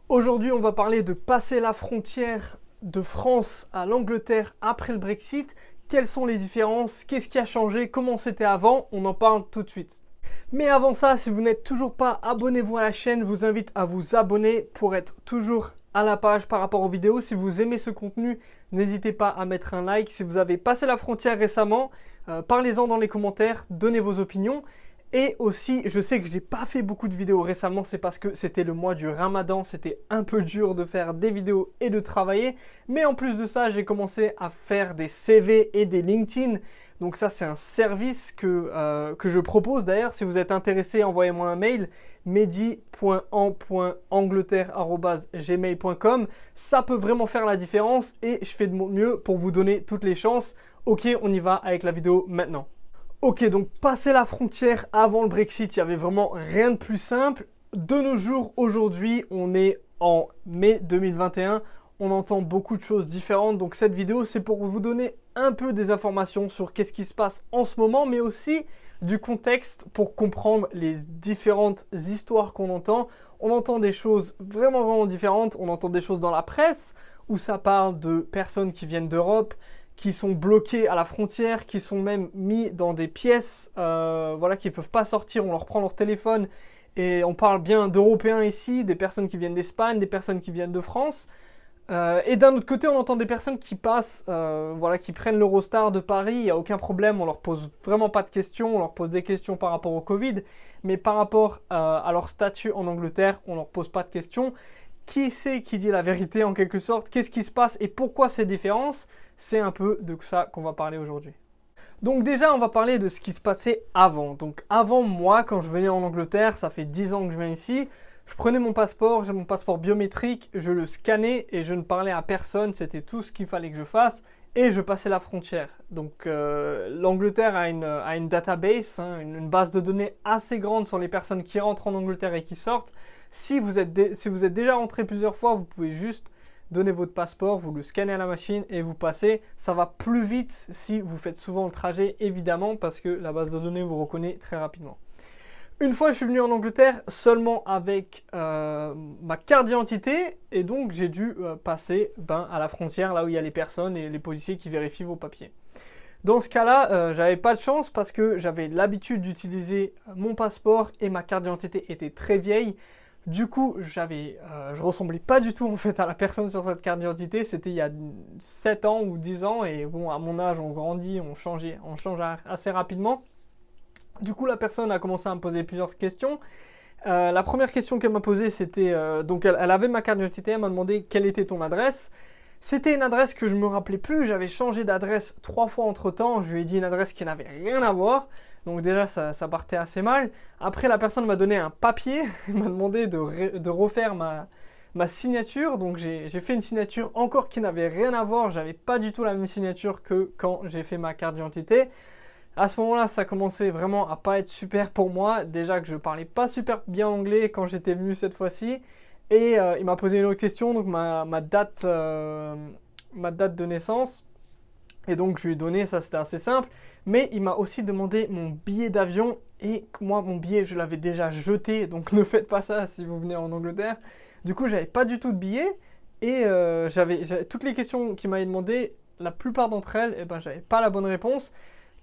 Aujourd'hui, on va parler de passer la frontière de France à l'Angleterre après le Brexit. Quelles sont les différences? Qu'est-ce qui a changé? Comment c'était avant? On en parle tout de suite. Mais avant ça, si vous n'êtes toujours pas, abonnez-vous à la chaîne. Je vous invite à vous abonner pour être toujours à la page par rapport aux vidéos. Si vous aimez ce contenu, n'hésitez pas à mettre un like. Si vous avez passé la frontière récemment, parlez-en dans les commentaires, donnez vos opinions. Et aussi, je sais que j'ai pas fait beaucoup de vidéos récemment, c'est parce que c'était le mois du Ramadan, c'était un peu dur de faire des vidéos et de travailler. Mais en plus de ça, j'ai commencé à faire des CV et des LinkedIn. Donc ça, c'est un service que je propose d'ailleurs. Si vous êtes intéressé, envoyez-moi un mail, mehdi.en.angleterre@gmail.com. Ça peut vraiment faire la différence et je fais de mon mieux pour vous donner toutes les chances. Ok, on y va avec la vidéo maintenant. Ok, donc passer la frontière avant le Brexit, il n'y avait vraiment rien de plus simple. De nos jours, aujourd'hui, on est en mai 2021. On entend beaucoup de choses différentes. Donc cette vidéo, c'est pour vous donner un peu des informations sur qu'est-ce qui se passe en ce moment, mais aussi du contexte pour comprendre les différentes histoires qu'on entend. On entend des choses vraiment différentes. On entend des choses dans la presse où ça parle de personnes qui viennent d'Europe, qui sont bloqués à la frontière, qui sont même mis dans des pièces, voilà, qui ne peuvent pas sortir, on leur prend leur téléphone. Et on parle bien d'Européens ici, des personnes qui viennent d'Espagne, des personnes qui viennent de France. Et d'un autre côté, on entend des personnes qui passent, voilà, qui prennent l'Eurostar de Paris, il n'y a aucun problème, on leur pose vraiment pas de questions, on leur pose des questions par rapport au Covid, mais par rapport à leur statut en Angleterre, on leur pose pas de questions. Qui c'est qui dit la vérité en quelque sorte? Qu'est-ce qui se passe et pourquoi ces différences? C'est un peu de ça qu'on va parler aujourd'hui. Donc déjà, on va parler de ce qui se passait avant. Donc avant, moi, quand je venais en Angleterre, ça fait 10 ans que je viens ici, je prenais mon passeport, j'ai mon passeport biométrique, je le scannais et je ne parlais à personne, c'était tout ce qu'il fallait que je fasse et je passais la frontière. Donc l'Angleterre a une database, hein, une base de données assez grande sur les personnes qui rentrent en Angleterre et qui sortent. Si vous êtes déjà rentré plusieurs fois, vous pouvez juste donner votre passeport, vous le scannez à la machine et vous passez. Ça va plus vite si vous faites souvent le trajet, évidemment, parce que la base de données vous reconnaît très rapidement. Une fois, je suis venu en Angleterre seulement avec ma carte d'identité et donc j'ai dû passer à la frontière, là où il y a les personnes et les policiers qui vérifient vos papiers. Dans ce cas-là, j'avais pas de chance parce que j'avais l'habitude d'utiliser mon passeport et ma carte d'identité était très vieille. Du coup, je ressemblais pas du tout en fait à la personne sur cette carte d'identité. C'était il y a 7 ans ou 10 ans et bon, à mon âge, on grandit, on change assez rapidement. Du coup, la personne a commencé à me poser plusieurs questions. La première question qu'elle m'a posée, c'était donc elle avait ma carte d'identité, elle m'a demandé quelle était ton adresse. C'était une adresse que je me rappelais plus, j'avais changé d'adresse 3 fois entre temps, je lui ai dit une adresse qui n'avait rien à voir. Donc déjà, ça partait assez mal. Après, la personne m'a donné un papier, elle m'a demandé de refaire ma signature. Donc j'ai fait une signature encore qui n'avait rien à voir, j'avais pas du tout la même signature que quand j'ai fait ma carte d'identité. À ce moment-là, ça commençait vraiment à pas être super pour moi. Déjà que je parlais pas super bien anglais quand j'étais venu cette fois-ci. Et il m'a posé une autre question, donc ma date de naissance. Et donc je lui ai donné, ça c'était assez simple. Mais il m'a aussi demandé mon billet d'avion. Et moi, mon billet, je l'avais déjà jeté. Donc ne faites pas ça si vous venez en Angleterre. Du coup, j'avais pas du tout de billet. Et j'avais toutes les questions qu'il m'avait demandé, la plupart d'entre elles, j'avais pas la bonne réponse.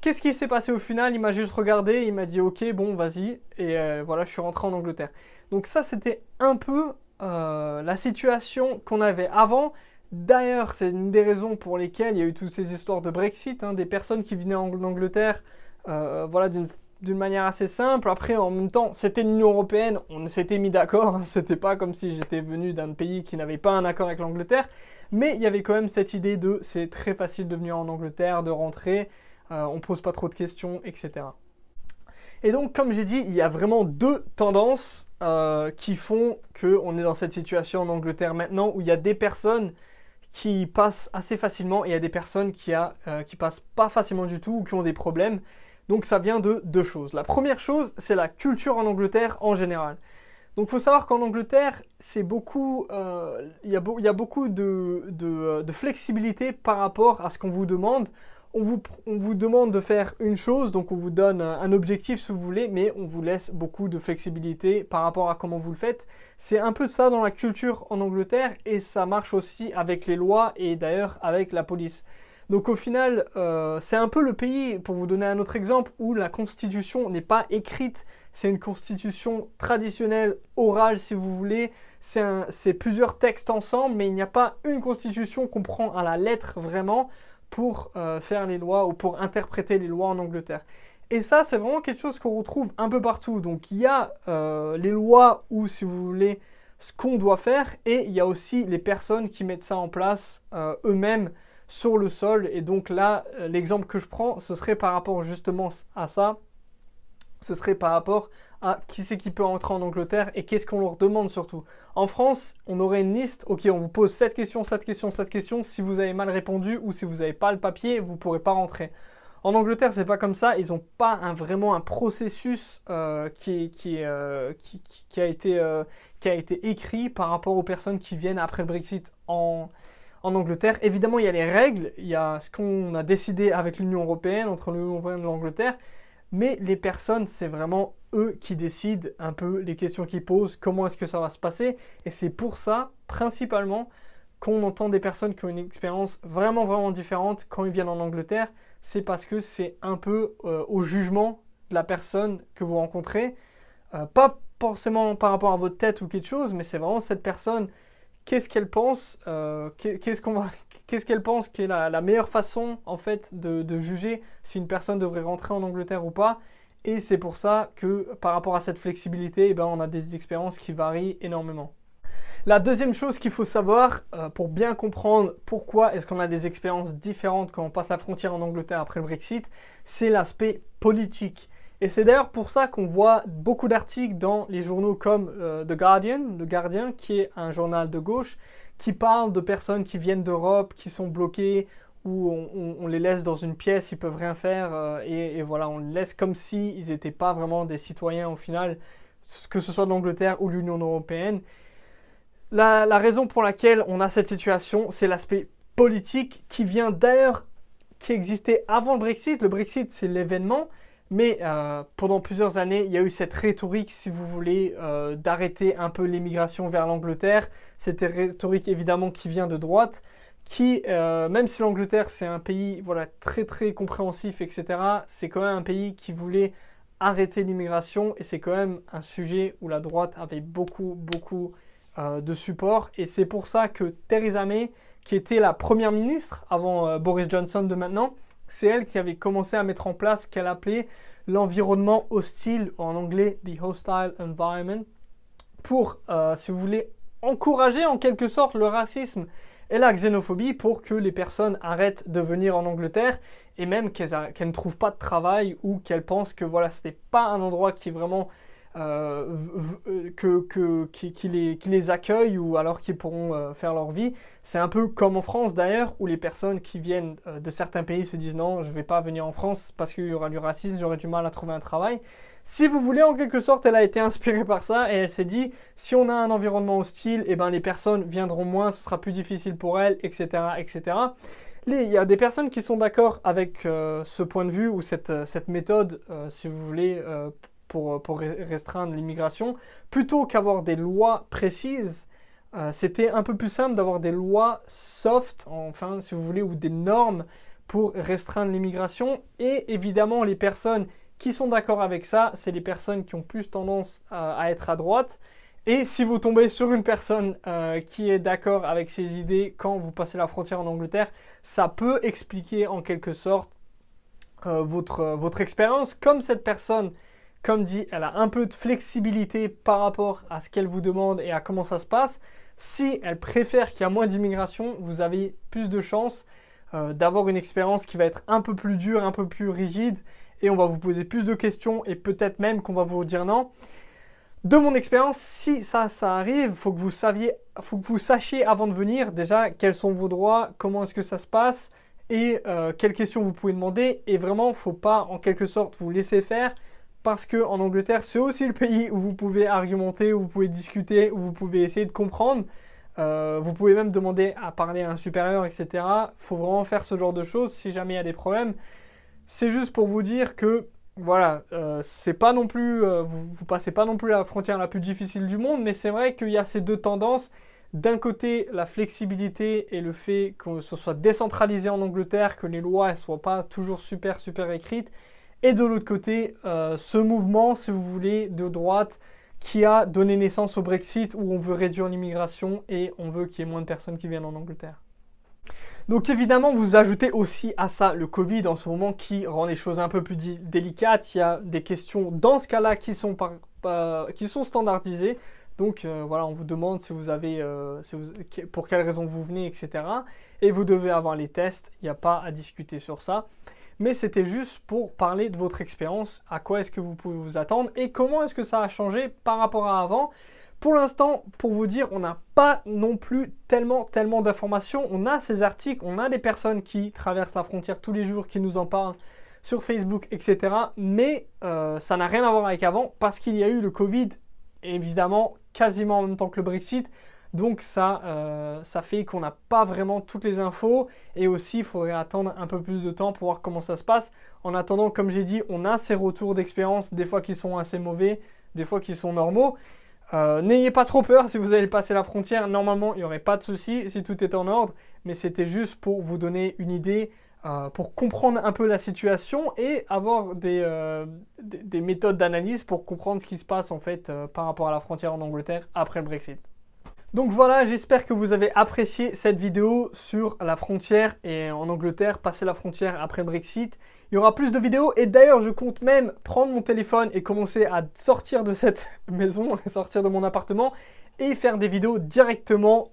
Qu'est-ce qui s'est passé au final? Il m'a juste regardé, il m'a dit ok, bon, vas-y. Et voilà, je suis rentré en Angleterre. Donc ça, c'était un peu la situation qu'on avait avant. D'ailleurs, c'est une des raisons pour lesquelles il y a eu toutes ces histoires de Brexit, hein, des personnes qui venaient en Angleterre, voilà, d'une manière assez simple. Après, en même temps, c'était l'Union Européenne, on s'était mis d'accord, hein, c'était pas comme si j'étais venu d'un pays qui n'avait pas un accord avec l'Angleterre, mais il y avait quand même cette idée de c'est très facile de venir en Angleterre, de rentrer, on pose pas trop de questions, etc. Et donc, comme j'ai dit, il y a vraiment deux tendances qui font qu'on est dans cette situation en Angleterre maintenant, où il y a des personnes qui passent assez facilement et il y a des personnes qui passent pas facilement du tout ou qui ont des problèmes. Donc ça vient de deux choses. La première chose, c'est la culture en Angleterre en général. Donc il faut savoir qu'en Angleterre, il y a beaucoup de flexibilité par rapport à ce qu'on vous demande. on vous demande de faire une chose, donc on vous donne un objectif si vous voulez, mais on vous laisse beaucoup de flexibilité par rapport à comment vous le faites. C'est un peu ça dans la culture en Angleterre et ça marche aussi avec les lois et d'ailleurs avec la police. Donc au final, c'est un peu le pays, pour vous donner un autre exemple, où la constitution n'est pas écrite, c'est une constitution traditionnelle, orale si vous voulez, c'est plusieurs textes ensemble, mais il n'y a pas une constitution qu'on prend à la lettre vraiment pour faire les lois ou pour interpréter les lois en Angleterre. Et ça, c'est vraiment quelque chose qu'on retrouve un peu partout. Donc il y a les lois ou si vous voulez, ce qu'on doit faire, et il y a aussi les personnes qui mettent ça en place eux-mêmes sur le sol. Et donc là, l'exemple que je prends, ce serait par rapport justement à ça. Ce serait par rapport à qui c'est qui peut entrer en Angleterre et qu'est-ce qu'on leur demande surtout. En France, on aurait une liste, ok, on vous pose cette question, cette question, cette question. Si vous avez mal répondu ou si vous n'avez pas le papier, vous ne pourrez pas rentrer. En Angleterre, c'est pas comme ça. Ils n'ont pas vraiment un processus qui a été écrit par rapport aux personnes qui viennent après le Brexit en Angleterre. Évidemment, il y a les règles, il y a ce qu'on a décidé avec l'Union européenne, entre l'Union européenne et l'Angleterre, mais les personnes, c'est vraiment eux qui décident un peu les questions qu'ils posent, comment est-ce que ça va se passer, et c'est pour ça, principalement, qu'on entend des personnes qui ont une expérience vraiment, vraiment différente quand ils viennent en Angleterre, c'est parce que c'est un peu au jugement de la personne que vous rencontrez, pas forcément par rapport à votre tête ou quelque chose, mais c'est vraiment cette personne. Qu'est-ce qu'elle pense qu'est-ce qu'elle pense qui est la meilleure façon en fait de juger si une personne devrait rentrer en Angleterre ou pas. Et c'est pour ça que par rapport à cette flexibilité, eh ben, on a des expériences qui varient énormément. La deuxième chose qu'il faut savoir pour bien comprendre pourquoi est-ce qu'on a des expériences différentes quand on passe la frontière en Angleterre après le Brexit, c'est l'aspect politique. Et c'est d'ailleurs pour ça qu'on voit beaucoup d'articles dans les journaux comme The Guardian, qui est un journal de gauche, qui parle de personnes qui viennent d'Europe, qui sont bloquées, où on les laisse dans une pièce, ils peuvent rien faire, et voilà, on les laisse comme s'ils n'étaient pas vraiment des citoyens au final, que ce soit de l'Angleterre ou l'Union européenne. La raison pour laquelle on a cette situation, c'est l'aspect politique qui vient d'ailleurs, qui existait avant le Brexit. Le Brexit, c'est l'événement. Mais pendant plusieurs années, il y a eu cette rhétorique, si vous voulez, d'arrêter un peu l'immigration vers l'Angleterre. Cette rhétorique, évidemment, qui vient de droite, qui, même si l'Angleterre, c'est un pays voilà, très, très compréhensif, etc., c'est quand même un pays qui voulait arrêter l'immigration. Et c'est quand même un sujet où la droite avait beaucoup, beaucoup de support. Et c'est pour ça que Theresa May, qui était la première ministre avant Boris Johnson de maintenant, c'est elle qui avait commencé à mettre en place ce qu'elle appelait l'environnement hostile, en anglais « the hostile environment », pour, si vous voulez, encourager en quelque sorte le racisme et la xénophobie pour que les personnes arrêtent de venir en Angleterre et même qu'elles ne trouvent pas de travail ou qu'elles pensent que voilà, ce n'est pas un endroit qui est vraiment qui les accueille ou alors qu'ils pourront faire leur vie. C'est un peu comme en France d'ailleurs, où les personnes qui viennent de certains pays se disent non, je ne vais pas venir en France parce qu'il y aura du racisme, j'aurai du mal à trouver un travail. Si vous voulez, en quelque sorte, elle a été inspirée par ça et elle s'est dit, si on a un environnement hostile, eh ben, les personnes viendront moins, ce sera plus difficile pour elles, etc. etc. Il y a des personnes qui sont d'accord avec ce point de vue ou cette méthode, si vous voulez, pour restreindre l'immigration, plutôt qu'avoir des lois précises. C'était un peu plus simple d'avoir des lois soft, enfin, si vous voulez, ou des normes pour restreindre l'immigration. Et évidemment, les personnes qui sont d'accord avec ça, c'est les personnes qui ont plus tendance à être à droite. Et si vous tombez sur une personne qui est d'accord avec ces idées quand vous passez la frontière en Angleterre, ça peut expliquer en quelque sorte votre expérience. Comme cette personne, comme dit, elle a un peu de flexibilité par rapport à ce qu'elle vous demande et à comment ça se passe. Si elle préfère qu'il y a moins d'immigration, vous avez plus de chances d'avoir une expérience qui va être un peu plus dure, un peu plus rigide et on va vous poser plus de questions et peut-être même qu'on va vous dire non. De mon expérience, si ça arrive, il faut que vous sachiez avant de venir déjà quels sont vos droits, comment est-ce que ça se passe et quelles questions vous pouvez demander. Et vraiment, il ne faut pas en quelque sorte vous laisser faire. Parce qu'en Angleterre, c'est aussi le pays où vous pouvez argumenter, où vous pouvez discuter, où vous pouvez essayer de comprendre. Vous pouvez même demander à parler à un supérieur, etc. Il faut vraiment faire ce genre de choses si jamais il y a des problèmes. C'est juste pour vous dire que voilà, c'est pas non plus, vous passez pas non plus la frontière la plus difficile du monde, mais c'est vrai qu'il y a ces deux tendances. D'un côté, la flexibilité et le fait que ce soit décentralisé en Angleterre, que les lois ne soient pas toujours super écrites. Et de l'autre côté, ce mouvement, si vous voulez, de droite qui a donné naissance au Brexit où on veut réduire l'immigration et on veut qu'il y ait moins de personnes qui viennent en Angleterre. Donc évidemment, vous ajoutez aussi à ça le Covid en ce moment qui rend les choses un peu plus délicates. Il y a des questions dans ce cas-là qui sont standardisées. Donc voilà, on vous demande si vous avez, pour quelles raisons vous venez, etc. Et vous devez avoir les tests, il n'y a pas à discuter sur ça. Mais c'était juste pour parler de votre expérience, à quoi est-ce que vous pouvez vous attendre et comment est-ce que ça a changé par rapport à avant. Pour l'instant, pour vous dire, on n'a pas non plus tellement d'informations. On a ces articles, on a des personnes qui traversent la frontière tous les jours, qui nous en parlent sur Facebook, etc. Mais ça n'a rien à voir avec avant parce qu'il y a eu le Covid, évidemment, quasiment en même temps que le Brexit. Donc ça fait qu'on n'a pas vraiment toutes les infos et aussi il faudrait attendre un peu plus de temps pour voir comment ça se passe. En attendant, comme j'ai dit, on a ces retours d'expérience, des fois qui sont assez mauvais, des fois qui sont normaux. N'ayez pas trop peur si vous allez passer la frontière, normalement il n'y aurait pas de souci si tout est en ordre, mais c'était juste pour vous donner une idée, pour comprendre un peu la situation et avoir des méthodes d'analyse pour comprendre ce qui se passe en fait par rapport à la frontière en Angleterre après le Brexit. Donc voilà, j'espère que vous avez apprécié cette vidéo sur la frontière et en Angleterre, passer la frontière après le Brexit. Il y aura plus de vidéos et d'ailleurs je compte même prendre mon téléphone et commencer à sortir de cette maison, sortir de mon appartement et faire des vidéos directement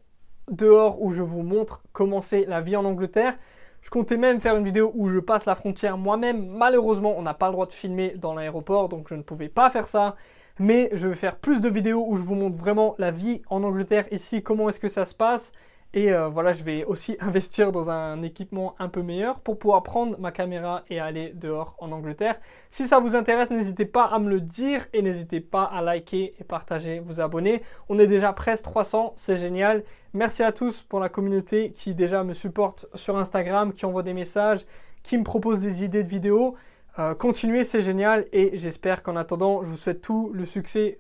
dehors où je vous montre comment c'est la vie en Angleterre. Je comptais même faire une vidéo où je passe la frontière moi-même. Malheureusement, on n'a pas le droit de filmer dans l'aéroport, donc je ne pouvais pas faire ça. Mais je vais faire plus de vidéos où je vous montre vraiment la vie en Angleterre ici, comment est-ce que ça se passe. Et voilà, je vais aussi investir dans un équipement un peu meilleur pour pouvoir prendre ma caméra et aller dehors en Angleterre. Si ça vous intéresse, n'hésitez pas à me le dire et n'hésitez pas à liker et partager, vous abonner. On est déjà presque 300, c'est génial. Merci à tous pour la communauté qui déjà me supporte sur Instagram, qui envoie des messages, qui me propose des idées de vidéos. Continuez, c'est génial et j'espère qu'en attendant, je vous souhaite tout le succès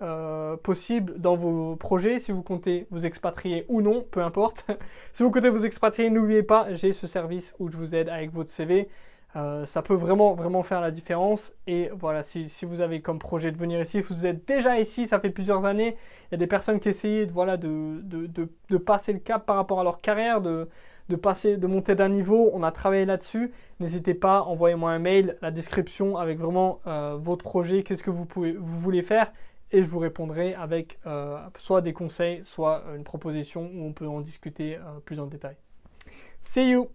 possible dans vos projets. Si vous comptez vous expatrier ou non, peu importe. Si vous comptez vous expatrier, n'oubliez pas, j'ai ce service où je vous aide avec votre CV. Ça peut vraiment faire la différence. Et voilà, si vous avez comme projet de venir ici, si vous êtes déjà ici, ça fait plusieurs années, il y a des personnes qui essayaient de passer le cap par rapport à leur carrière, de monter d'un niveau. On a travaillé là-dessus. N'hésitez pas, envoyez-moi un mail, la description avec vraiment votre projet, qu'est-ce que vous voulez faire et je vous répondrai avec soit des conseils, soit une proposition où on peut en discuter plus en détail. See you!